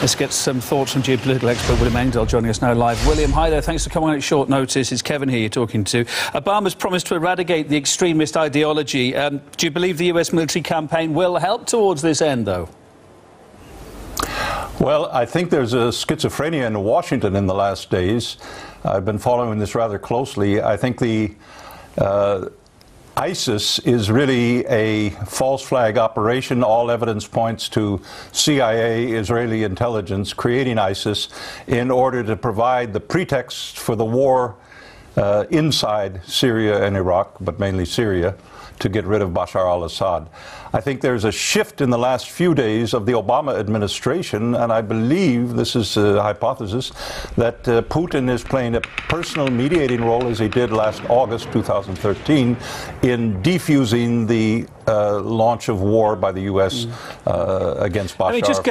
Let's get some thoughts from geopolitical expert William Engdahl joining us now live. William, hi there. Thanks for coming on at short notice. It's Kevin here you're talking to. Obama's promised to eradicate the extremist ideology. Do you believe the US military campaign will help towards this end, though? Well, I think there's a schizophrenia in Washington in the last days. I've been following this rather closely. I think the ISIS is really a false flag operation. All evidence points to CIA, Israeli intelligence, creating ISIS in order to provide the pretext for the war inside Syria and Iraq, but mainly Syria, to get rid of Bashar al-Assad. I think there's a shift in the last few days of the Obama administration, and I believe, this is a hypothesis, that Putin is playing a personal mediating role, as he did last August 2013, in defusing the launch of war by the U.S. Against Bashar. Let me just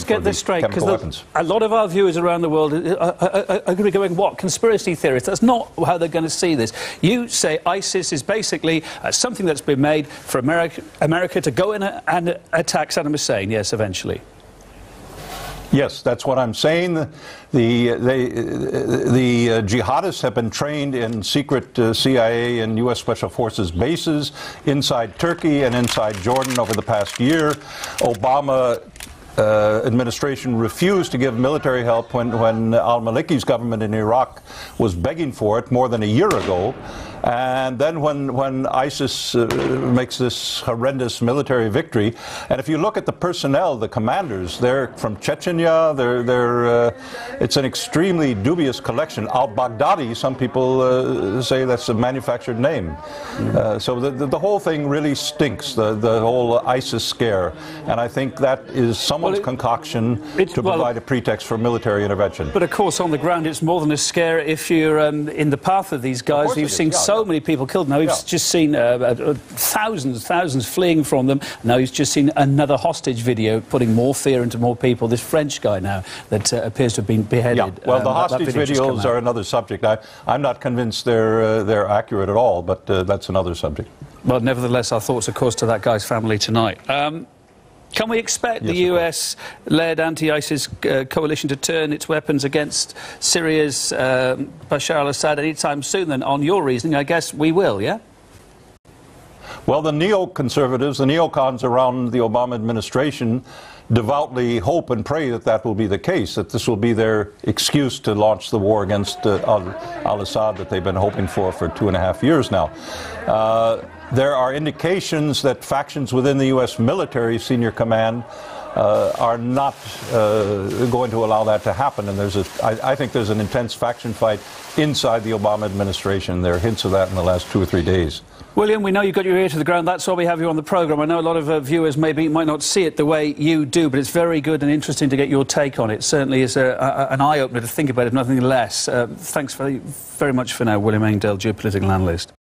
get this straight. Because a lot of our viewers around the world are going to be going, what, conspiracy theorists? That's not how they're going to see this. You say ISIS is basically something that's been made for America to go in and attack Saddam Hussein, yes, eventually. Yes, that's what I'm saying. The jihadists have been trained in secret CIA and U.S. Special Forces bases inside Turkey and inside Jordan over the past year. Obama administration refused to give military help when al-Maliki's government in Iraq was begging for it more than a year ago. And then when ISIS makes this horrendous military victory, and if you look at the personnel, the commanders, they're from Chechnya, it's an extremely dubious collection. Al-Baghdadi, some people say that's a manufactured name. So the whole thing really stinks, the whole ISIS scare, and I think that is someone's concoction to provide a pretext for military intervention. But of course, on the ground, it's more than a scare if you're in the path of these guys. You've seen so many people killed. Now we've just seen thousands fleeing from them. Now he's just seen another hostage video putting more fear into more people. This French guy now that appears to have been beheaded. Yeah. Well, the hostage videos are another subject. I'm not convinced they're accurate at all, but that's another subject. Well, nevertheless, our thoughts, of course, to that guy's family tonight. Can we expect the US-led anti-ISIS coalition to turn its weapons against Syria's Bashar al-Assad anytime soon? Then, on your reasoning, I guess we will, yeah? Well, the neoconservatives, the neocons around the Obama administration devoutly hope and pray that that will be the case, that this will be their excuse to launch the war against al-Assad that they've been hoping for 2.5 years now. There are indications that factions within the U.S. military senior command are not going to allow that to happen, and I think there's an intense faction fight inside the Obama administration. There are hints of that in the last 2 or 3 days. William, we know you've got your ear to the ground. That's why we have you on the programme. I know a lot of viewers might not see it the way you do, but it's very good and interesting to get your take on it. Certainly is an eye-opener to think about, if nothing less. Thanks very much for now, William Engdahl, geopolitical analyst.